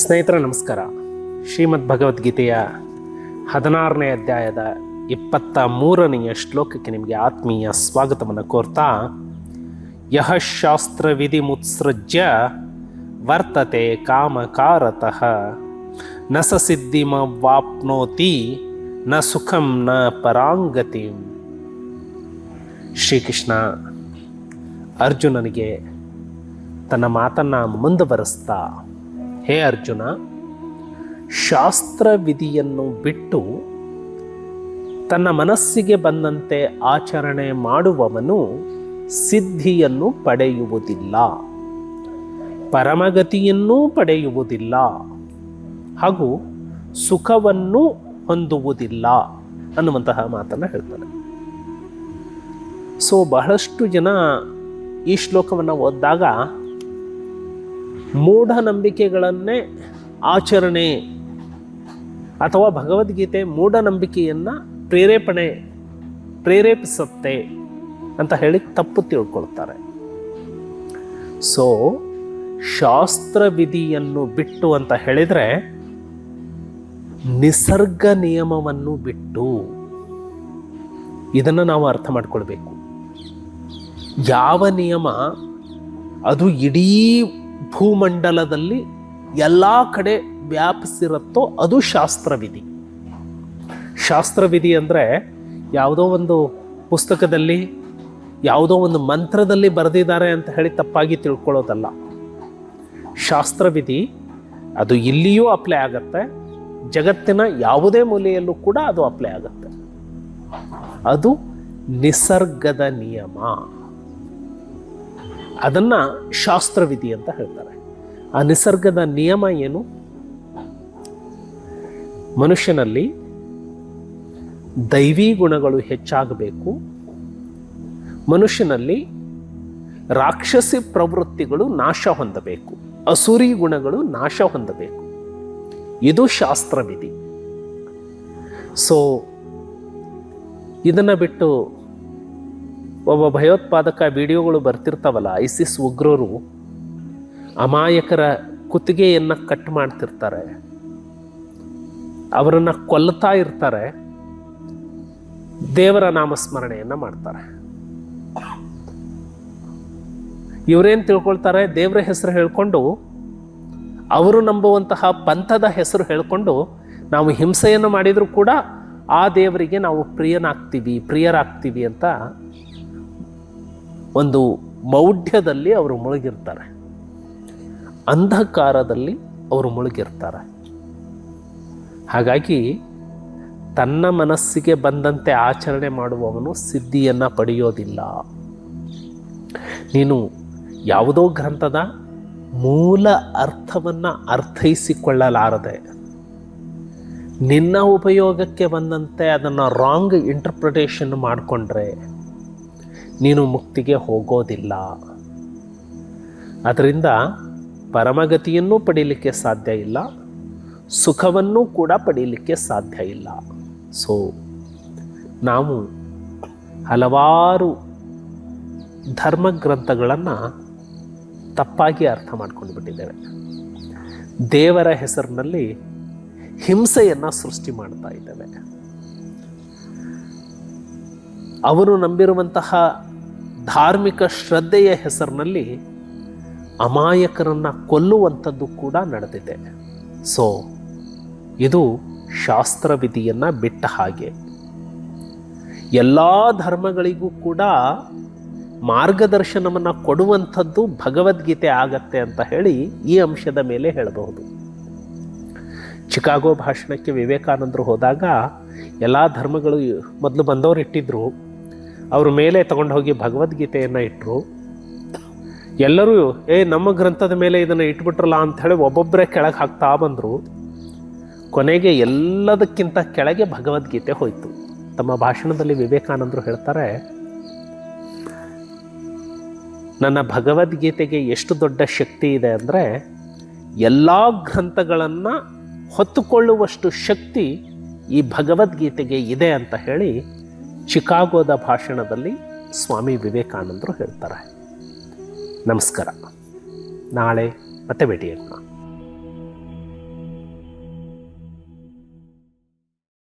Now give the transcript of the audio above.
ಸ್ನೇಹಿತರೆ ನಮಸ್ಕಾರ. ಶ್ರೀಮದ್ ಭಗವದ್ಗೀತೆಯ 16ನೇ ಅಧ್ಯಾಯದ 23ನೆಯ ಶ್ಲೋಕಕ್ಕೆ ನಿಮಗೆ ಆತ್ಮೀಯ ಸ್ವಾಗತವನ್ನು ಕೋರ್ತಾ, ಯಹ ಶಾಸ್ತ್ರ ವಿಧಿ ಮುತ್ಸೃಜ್ಯ ವರ್ತತೆ ಕಾಮಕಾರತಃ ನ ಸ ಸಿದ್ಧಿಮವಾಪ್ನೋತಿ ನ ಸುಖಂ ನ ಪರಾಂಗತಿ. ಶ್ರೀಕೃಷ್ಣ ಅರ್ಜುನನಿಗೆ ತನ್ನ ಮಾತನ್ನು ಮುಂದುವರಿಸ್ತಾ, ಹೇ ಅರ್ಜುನ, ಶಾಸ್ತ್ರ ವಿಧಿಯನ್ನು ಬಿಟ್ಟು ತನ್ನ ಮನಸ್ಸಿಗೆ ಬಂದಂತೆ ಆಚರಣೆ ಮಾಡುವವನು ಸಿದ್ಧಿಯನ್ನು ಪಡೆಯುವುದಿಲ್ಲ, ಪರಮಗತಿಯನ್ನೂ ಪಡೆಯುವುದಿಲ್ಲ, ಹಾಗೂ ಸುಖವನ್ನು ಹೊಂದುವುದಿಲ್ಲ ಅನ್ನುವಂತಹ ಮಾತನ್ನು ಹೇಳ್ತಾನೆ. ಬಹಳಷ್ಟು ಜನ ಈ ಶ್ಲೋಕವನ್ನು ಓದಿದಾಗ ಮೂಢನಂಬಿಕೆಗಳನ್ನೇ ಆಚರಣೆ ಅಥವಾ ಭಗವದ್ಗೀತೆ ಮೂಢನಂಬಿಕೆಯನ್ನು ಪ್ರೇರೇಪಿಸುತ್ತೆ ಅಂತ ಹೇಳಿ ತಪ್ಪು ತಿಳ್ಕೊಳ್ತಾರೆ. ಶಾಸ್ತ್ರ ವಿಧಿಯನ್ನು ಬಿಟ್ಟು ಅಂತ ಹೇಳಿದರೆ ನಿಸರ್ಗ ನಿಯಮವನ್ನು ಬಿಟ್ಟು. ಇದನ್ನು ನಾವು ಅರ್ಥ ಮಾಡ್ಕೊಳ್ಬೇಕು. ಯಾವ ನಿಯಮ ಅದು ಇಡೀ ಭೂಮಂಡಲದಲ್ಲಿ ಎಲ್ಲ ಕಡೆ ವ್ಯಾಪಿಸಿರುತ್ತೋ ಅದು ಶಾಸ್ತ್ರವಿಧಿ. ಶಾಸ್ತ್ರವಿಧಿ ಅಂದರೆ ಯಾವುದೋ ಒಂದು ಪುಸ್ತಕದಲ್ಲಿ ಯಾವುದೋ ಒಂದು ಮಂತ್ರದಲ್ಲಿ ಬರೆದಿದ್ದಾರೆ ಅಂತ ಹೇಳಿ ತಪ್ಪಾಗಿ ತಿಳ್ಕೊಳ್ಳೋದಲ್ಲ. ಶಾಸ್ತ್ರವಿಧಿ ಅದು ಇಲ್ಲಿಯೂ ಅಪ್ಲೈ ಆಗತ್ತೆ, ಜಗತ್ತಿನ ಯಾವುದೇ ಮೂಲೆಯಲ್ಲೂ ಕೂಡ ಅದು ಅಪ್ಲೈ ಆಗತ್ತೆ. ಅದು ನಿಸರ್ಗದ ನಿಯಮ, ಅದನ್ನು ಶಾಸ್ತ್ರವಿಧಿ ಅಂತ ಹೇಳ್ತಾರೆ. ಆ ನಿಸರ್ಗದ ನಿಯಮ ಏನು? ಮನುಷ್ಯನಲ್ಲಿ ದೈವಿ ಗುಣಗಳು ಹೆಚ್ಚಾಗಬೇಕು, ಮನುಷ್ಯನಲ್ಲಿ ರಾಕ್ಷಸಿ ಪ್ರವೃತ್ತಿಗಳು ನಾಶ ಹೊಂದಬೇಕು, ಅಸುರಿ ಗುಣಗಳು ನಾಶ ಹೊಂದಬೇಕು. ಇದು ಶಾಸ್ತ್ರವಿಧಿ. ಇದನ್ನು ಬಿಟ್ಟು ಒಬ್ಬ ಭಯೋತ್ಪಾದಕ ವಿಡಿಯೋಗಳು ಬರ್ತಿರ್ತಾವಲ್ಲ, ಐಸಿಸ್ ಉಗ್ರರು ಅಮಾಯಕರ ಕುತ್ತಿಗೆಯನ್ನು ಕಟ್ ಮಾಡ್ತಿರ್ತಾರೆ, ಅವರನ್ನು ಕೊಲ್ತಾ ಇರ್ತಾರೆ, ದೇವರ ನಾಮಸ್ಮರಣೆಯನ್ನು ಮಾಡ್ತಾರೆ. ಇವರೇನು ತಿಳ್ಕೊಳ್ತಾರೆ? ದೇವರ ಹೆಸರು ಹೇಳ್ಕೊಂಡು, ಅವರು ನಂಬುವಂತಹ ಪಂಥದ ಹೆಸರು ಹೇಳ್ಕೊಂಡು, ನಾವು ಹಿಂಸೆಯನ್ನು ಮಾಡಿದರೂ ಕೂಡ ಆ ದೇವರಿಗೆ ನಾವು ಪ್ರಿಯರಾಗ್ತೀವಿ ಅಂತ ಒಂದು ಮೌಢ್ಯದಲ್ಲಿ ಅವರು ಮುಳುಗಿರ್ತಾರೆ, ಅಂಧಕಾರದಲ್ಲಿ ಅವರು ಮುಳುಗಿರ್ತಾರೆ. ಹಾಗಾಗಿ ತನ್ನ ಮನಸ್ಸಿಗೆ ಬಂದಂತೆ ಆಚರಣೆ ಮಾಡುವವನು ಸಿದ್ಧಿಯನ್ನು ಪಡೆಯೋದಿಲ್ಲ. ನೀನು ಯಾವುದೋ ಗ್ರಂಥದ ಮೂಲ ಅರ್ಥವನ್ನು ಅರ್ಥೈಸಿಕೊಳ್ಳಲಾರದೆ ನಿನ್ನ ಉಪಯೋಗಕ್ಕೆ ಬಂದಂತೆ ಅದನ್ನು ರಾಂಗ್ ಇಂಟರ್ಪ್ರಿಟೇಷನ್ ಮಾಡಿಕೊಂಡ್ರೆ ನೀನು ಮುಕ್ತಿಗೆ ಹೋಗೋದಿಲ್ಲ. ಅದರಿಂದ ಪರಮಗತಿಯನ್ನೂ ಪಡೀಲಿಕ್ಕೆ ಸಾಧ್ಯ ಇಲ್ಲ, ಸುಖವನ್ನೂ ಕೂಡ ಪಡೀಲಿಕ್ಕೆ ಸಾಧ್ಯ ಇಲ್ಲ. ನಾವು ಹಲವಾರು ಧರ್ಮಗ್ರಂಥಗಳನ್ನು ತಪ್ಪಾಗಿ ಅರ್ಥ ಮಾಡ್ಕೊಂಡು ಬಿಟ್ಟಿದ್ದೇವೆ. ದೇವರ ಹೆಸರಿನಲ್ಲಿ ಹಿಂಸೆಯನ್ನು ಸೃಷ್ಟಿ ಮಾಡ್ತಾ ಇದ್ದೇವೆ. ಅವರು ನಂಬಿರುವಂತಹ ಧಾರ್ಮಿಕ ಶ್ರದ್ಧೆಯ ಹೆಸರಿನಲ್ಲಿ ಅಮಾಯಕರನ್ನು ಕೊಲ್ಲುವಂಥದ್ದು ಕೂಡ ನಡೆದಿದೆ. ಇದು ಶಾಸ್ತ್ರವಿಧಿಯನ್ನು ಬಿಟ್ಟ ಹಾಗೆ. ಎಲ್ಲ ಧರ್ಮಗಳಿಗೂ ಕೂಡ ಮಾರ್ಗದರ್ಶನವನ್ನು ಕೊಡುವಂಥದ್ದು ಭಗವದ್ಗೀತೆ ಆಗತ್ತೆ ಅಂತ ಹೇಳಿ ಈ ಅಂಶದ ಮೇಲೆ ಹೇಳಬಹುದು. ಚಿಕಾಗೋ ಭಾಷಣಕ್ಕೆ ವಿವೇಕಾನಂದರು ಹೋದಾಗ ಎಲ್ಲ ಧರ್ಮಗಳು ಮೊದಲು ಬಂದವರು ಇಟ್ಟಿದ್ರು, ಅವ್ರ ಮೇಲೆ ತಗೊಂಡು ಹೋಗಿ ಭಗವದ್ಗೀತೆಯನ್ನು ಇಟ್ಟರು. ಎಲ್ಲರೂ ನಮ್ಮ ಗ್ರಂಥದ ಮೇಲೆ ಇದನ್ನು ಇಟ್ಬಿಟ್ರಲ್ಲ ಅಂಥೇಳಿ ಒಬ್ಬೊಬ್ಬರೇ ಕೆಳಗೆ ಹಾಕ್ತಾ ಬಂದರು. ಕೊನೆಗೆ ಎಲ್ಲದಕ್ಕಿಂತ ಕೆಳಗೆ ಭಗವದ್ಗೀತೆ ಹೋಯಿತು. ತಮ್ಮ ಭಾಷಣದಲ್ಲಿ ವಿವೇಕಾನಂದರು ಹೇಳ್ತಾರೆ, ನನ್ನ ಭಗವದ್ಗೀತೆಗೆ ಎಷ್ಟು ದೊಡ್ಡ ಶಕ್ತಿ ಇದೆ ಅಂದರೆ ಎಲ್ಲ ಗ್ರಂಥಗಳನ್ನು ಹೊತ್ತುಕೊಳ್ಳುವಷ್ಟು ಶಕ್ತಿ ಈ ಭಗವದ್ಗೀತೆಗೆ ಇದೆ ಅಂತ ಹೇಳಿ ಚಿಕಾಗೋದ ಭಾಷಣದಲ್ಲಿ ಸ್ವಾಮಿ ವಿವೇಕಾನಂದರು ಹೇಳ್ತಾರೆ. ನಮಸ್ಕಾರ. ನಾಳೆ ಮತ್ತೆ ಭೇಟಿಯಾಗೋಣ.